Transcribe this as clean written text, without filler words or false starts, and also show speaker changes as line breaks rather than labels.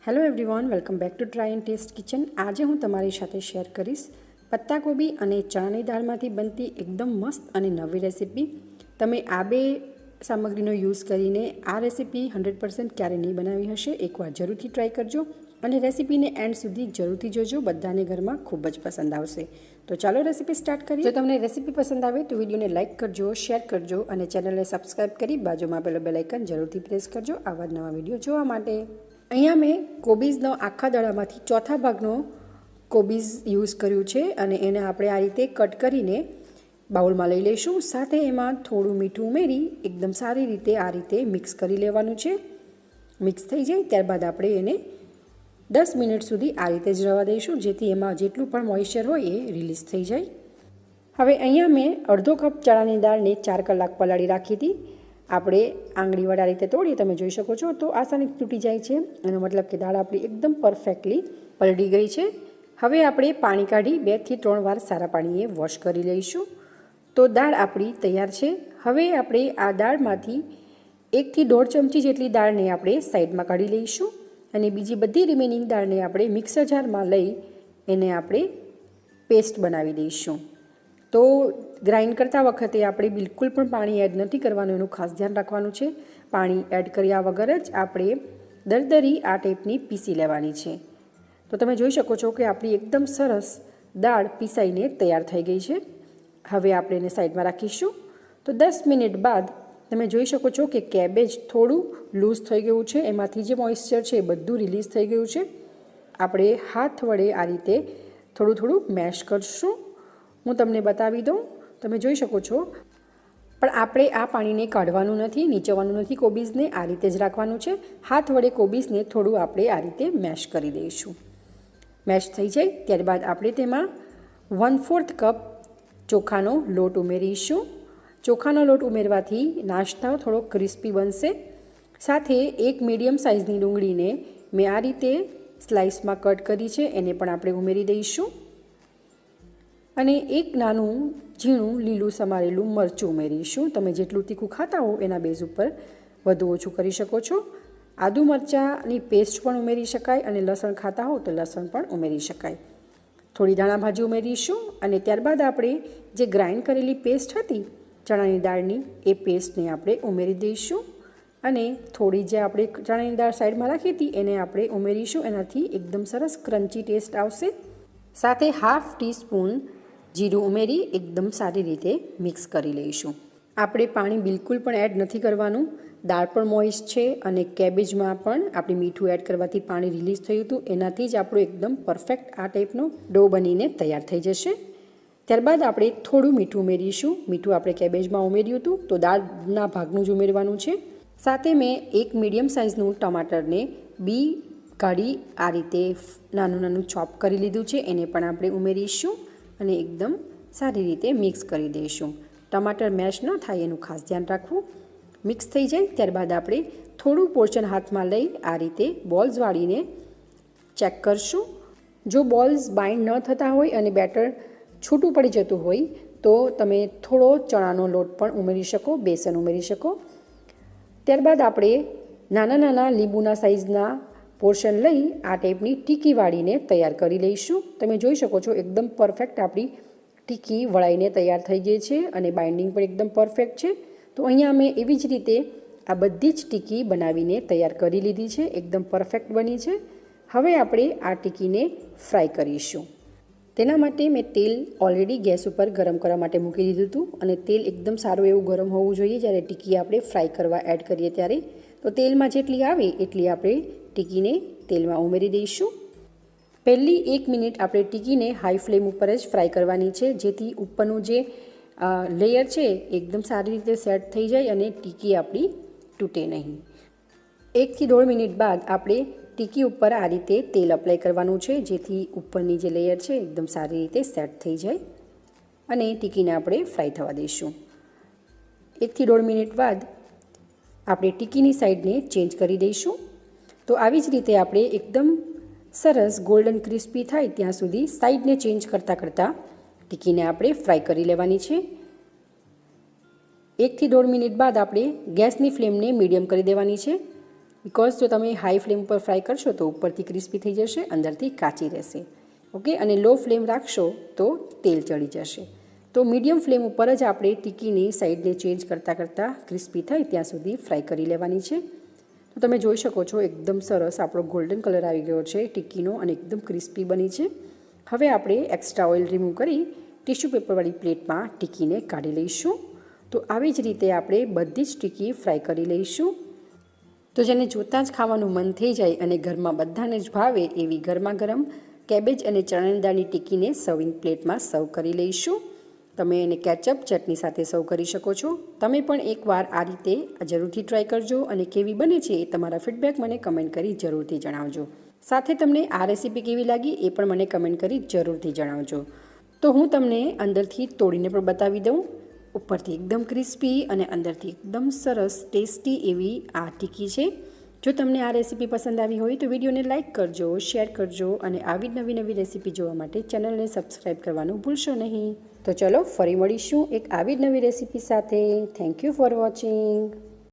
Hello everyone, welcome back to try and test kitchen. આજે હું તમારી સાથે શેર કરીશ પત્તા કોબી અને ચણાની દાળમાંથી બનતી એકદમ મસ્ત અને નવી રેસીપી। તમે આ બે સામગ્રીનો યુઝ કરીને આ રેસીપી 100% ક્યારે નહીં બનાવી હશે, એકવાર જરૂરથી ટ્રાય કરજો અને રેસીપીને એન્ડ સુધી જરૂરથી જોજો, બધાને ઘરમાં ખૂબ જ પસંદ આવશે। તો ચાલો રેસીપી સ્ટાર્ટ કરીએ। જો તમને રેસીપી પસંદ આવે તો વિડીયોને લાઇક કરજો, શેર કરજો અને ચેનલને સબસ્ક્રાઈબ કરી બાજુમાં આપેલો બેલ આઇકન જરૂરથી પ્રેસ કરજો આવા નવા વિડીયો જોવા માટે। અહીંયા મેં કોબીઝનો આખા દડામાંથી ચોથા ભાગનો કોબીઝ યુઝ કર્યું છે અને એને આપણે આ રીતે કટ કરીને બાઉલમાં લઈ લઈશું। સાથે એમાં થોડું મીઠું ઉમેરી એકદમ સારી રીતે આ રીતે મિક્સ કરી લેવાનું છે। મિક્સ થઈ જાય ત્યારબાદ આપણે એને 10 મિનિટ સુધી આ રીતે જ રહેવા દઈશું, જેથી એમાં જેટલું પણ મોઇશ્ચર હોય એ રિલીઝ થઈ જાય। હવે અહીંયા મેં અડધો કપ ચણાની દાળને 4 કલાક પલાળી રાખી હતી। આપણે આંગળી વડે આ રીતે તોડીએ, તમે જોઈ શકો છો તો આસાનીથી તૂટી જાય છે, એનો મતલબ કે દાળ આપણી એકદમ પરફેક્ટલી પલળી ગઈ છે। હવે આપણે પાણી કાઢી 2 થી 3 વાર સારા પાણીએ વોશ કરી લઈશું। તો દાળ આપણી તૈયાર છે। હવે આપણે આ દાળમાંથી 1 થી 1.5 ચમચી જેટલી દાળને આપણે સાઈડમાં કાઢી લઈશું અને બીજી બધી રિમેનિંગ દાળને આપણે મિક્સર જારમાં લઈ એને આપણે પેસ્ટ બનાવી દઈશું। તો ગ્રાઇન્ડ કરતા વખતે આપણે બિલકુલ પણ પાણી એડ નથી કરવાનું, એનું ખાસ ધ્યાન રાખવાનું છે। પાણી એડ કર્યા વગર જ આપણે દરદરી આ ટાઈપની પીસી લેવાની છે। તો તમે જોઈ શકો છો કે આપણી એકદમ સરસ દાળ પીસાઈને તૈયાર થઈ ગઈ છે। હવે આપણે એને સાઈડમાં રાખીશું। તો 10 મિનિટ બાદ તમે જોઈ શકો છો કે કેબેજ થોડું લૂઝ થઈ ગયું છે, એમાંથી જે મોઇશ્ચર છે એ બધું રિલીઝ થઈ ગયું છે। આપણે હાથ વડે આ રીતે થોડું થોડું મેશ કરશું। હું તમને બતાવી દઉં, તમે જોઈ શકો છો, પણ આપણે આ પાણીને કાઢવાનું નથી, નીચવાનું નથી, કોબીઝને આ રીતે જ રાખવાનું છે। હાથ વડે કોબીઝને થોડું આપણે આ રીતે મેશ કરી દઈશું। મેશ થઈ જાય ત્યારબાદ આપણે તેમાં 1/4 કપ ચોખાનો લોટ ઉમેરીશું। ચોખાનો લોટ ઉમેરવાથી નાસ્તો થોડો ક્રિસ્પી બનશે। સાથે એક મીડિયમ સાઇઝની ડુંગળીને મેં આ રીતે સ્લાઇસમાં કટ કરી છે, એને પણ આપણે ઉમેરી દઈશું અને એક નાનું ઝીણું લીલું સમારેલું મરચું ઉમેરીશું। તમે જેટલું તીખું ખાતા હો એના બેઝ ઉપર વધુ ઓછું કરી શકો છો। આદુ મરચાંની પેસ્ટ પણ ઉમેરી શકાય અને લસણ ખાતા હો તો લસણ પણ ઉમેરી શકાય। થોડી ધાણા ભાજી ઉમેરીશું અને ત્યારબાદ આપણે જે ગ્રાઇન્ડ કરેલી પેસ્ટ હતી ચણાની દાળની, એ પેસ્ટને આપણે ઉમેરી દઈશું અને થોડી જે આપણે ચણાની દાળ સાઈડમાં રાખી હતી એને આપણે ઉમેરીશું। એનાથી એકદમ સરસ ક્રન્ચી ટેસ્ટ આવશે। સાથે 1/2 ટીસ્પૂન જીરું ઉમેરી એકદમ સારી રીતે મિક્સ કરી લઈશું। આપણે પાણી બિલકુલ પણ એડ નથી કરવાનું, દાળ પણ મોઇસ્ટ છે અને કેબેજમાં પણ આપણે મીઠું એડ કરવાથી પાણી રિલીઝ થયું હતું, એનાથી જ આપણું એકદમ પરફેક્ટ આ ટાઈપનો ડો બનીને તૈયાર થઈ જશે। ત્યારબાદ આપણે થોડું મીઠું ઉમેરીશું। મીઠું આપણે કેબેજમાં ઉમેર્યું હતું તો દાળના ભાગનું જ ઉમેરવાનું છે। સાથે મેં એક મીડિયમ સાઇઝનું ટમાટરને બી કાઢી આ રીતે નાનું નાનું ચોપ કરી લીધું છે, એને પણ આપણે ઉમેરીશું અને એકદમ સારી રીતે મિક્સ કરી દઈશું। ટમાટર મેશ ન થાય એનું ખાસ ધ્યાન રાખવું। મિક્સ થઈ જાય ત્યારબાદ આપણે થોડું પોર્શન હાથમાં લઈ આ રીતે બોલ્સ વાળીને ચેક કરશું। જો બોલ્સ બાઇન્ડ ન થતા હોય અને બેટર છૂટું પડી જતું હોય તો તમે થોડો ચણાનો લોટ પણ ઉમેરી શકો, બેસન ઉમેરી શકો। ત્યારબાદ આપણે નાના નાના લીંબુના સાઇઝના પોર્શન લઈ આ ટાઈપની ટીકી વાળીને તૈયાર કરી લઈશું। તમે જોઈ શકો છો એકદમ પરફેક્ટ આપણી ટીકી વળાઈને તૈયાર થઈ ગઈ છે અને બાઇન્ડિંગ પણ એકદમ પરફેક્ટ છે। તો અહીંયા મેં એવી જ રીતે આ બધી જ ટીકી બનાવીને તૈયાર કરી લીધી છે, એકદમ પરફેક્ટ બની છે। હવે આપણે આ ટીકીને ફ્રાય કરીશું। તેના માટે મેં તેલ ઓલરેડી ગેસ ઉપર ગરમ કરવા માટે મૂકી દીધું હતું અને તેલ એકદમ સારું એવું ગરમ હોવું જોઈએ જ્યારે ટીકી આપણે ફ્રાય કરવા એડ કરીએ ત્યારે। તો તેલમાં જેટલી આવે એટલી આપણે ટીકીને તેલમાં ઉમેરી દઈશું। પહેલી 1 મિનિટ આપણે ટીકીને હાઈ ફ્લેમ ઉપર જ ફ્રાય કરવાની છે, જેથી ઉપરનું જે લેયર છે એકદમ સારી રીતે સેટ થઈ જાય અને ટીકી આપણી તૂટે નહીં। 1 થી 1.5 મિનિટ બાદ આપણે ટીકી ઉપર આ રીતે તેલ અપ્લાય કરવાનું છે, જેથી ઉપરની જે લેયર છે એકદમ સારી રીતે સેટ થઈ જાય અને ટીકીને આપણે ફ્રાય થવા દઈશું। 1 થી 1.5 મિનિટ બાદ આપણે ટીકીની સાઈડને ચેન્જ કરી દઈશું। તો આવી જ રીતે આપણે એકદમ સરસ ગોલ્ડન ક્રિસ્પી થાય ત્યાં સુધી સાઈડને ચેન્જ કરતાં કરતાં ટીકીને આપણે ફ્રાય કરી લેવાની છે। 1 થી 1.5 મિનિટ બાદ આપણે ગેસની ફ્લેમને મીડિયમ કરી દેવાની છે બિકોઝ જો તમે હાઈ ફ્લેમ પર ફ્રાય કરશો તો ઉપરથી ક્રિસ્પી થઈ જશે, અંદરથી કાચી રહેશે. ઓકે, અને લો ફ્લેમ રાખશો તો તેલ ચડી જશે. તો મીડિયમ ફ્લેમ ઉપર જ આપણે ટિક્કીની સાઈડને ચેન્જ કરતાં ક્રિસ્પી થાય ત્યાં સુધી ફ્રાય કરી લેવાની છે. તો તમે જોઈ શકો છો એકદમ સરસ આપણો ગોલ્ડન કલર આવી ગયો છે ટિક્કીનો અને એકદમ ક્રિસ્પી બની છે. હવે આપણે એક્સ્ટ્રા ઓઇલ રિમૂવ કરી ટિશ્યુ પેપરવાળી પ્લેટમાં ટિક્કીને કાઢી લઈશું. તો આવી જ રીતે આપણે બધી જ ટિક્કી ફ્રાય કરી લઈશું. તો જેને જોતાં જ ખાવાનું મન થઈ જાય અને ઘરમાં બધાને જ ભાવે એવી ગરમા ગરમ કેબેજ અને ચણાની દાળની ટિક્કીને સર્વિંગ પ્લેટમાં સર્વ કરી લઈશું. તમે એને કેચઅપ ચટણી સાથે સર્વ કરી શકો છો. તમે પણ એકવાર આ રીતે જરૂરથી ટ્રાય કરજો અને કેવી બને છે એ તમારા ફીડબેક મને કમેન્ટ કરી જરૂરથી જણાવજો. સાથે તમને આ રેસીપી કેવી લાગી એ પણ મને કમેન્ટ કરી જરૂરથી જણાવજો. તો હું તમને અંદરથી તોડીને પણ બતાવી દઉં. ઉપરથી એકદમ ક્રિસ્પી અને અંદરથી એકદમ સરસ ટેસ્ટી એવી આ ટિક્કી છે. જો તમને આ રેસીપી પસંદ આવી હોય તો વિડીયોને લાઇક કરજો, શેર કરજો અને આવી જ નવી રેસીપી જોવા માટે ચેનલને સબસ્ક્રાઈબ કરવાનું ભૂલશો નહીં. તો ચલો ફરી મળીશું એક આવી જ નવી રેસીપી સાથે. Thank you for watching.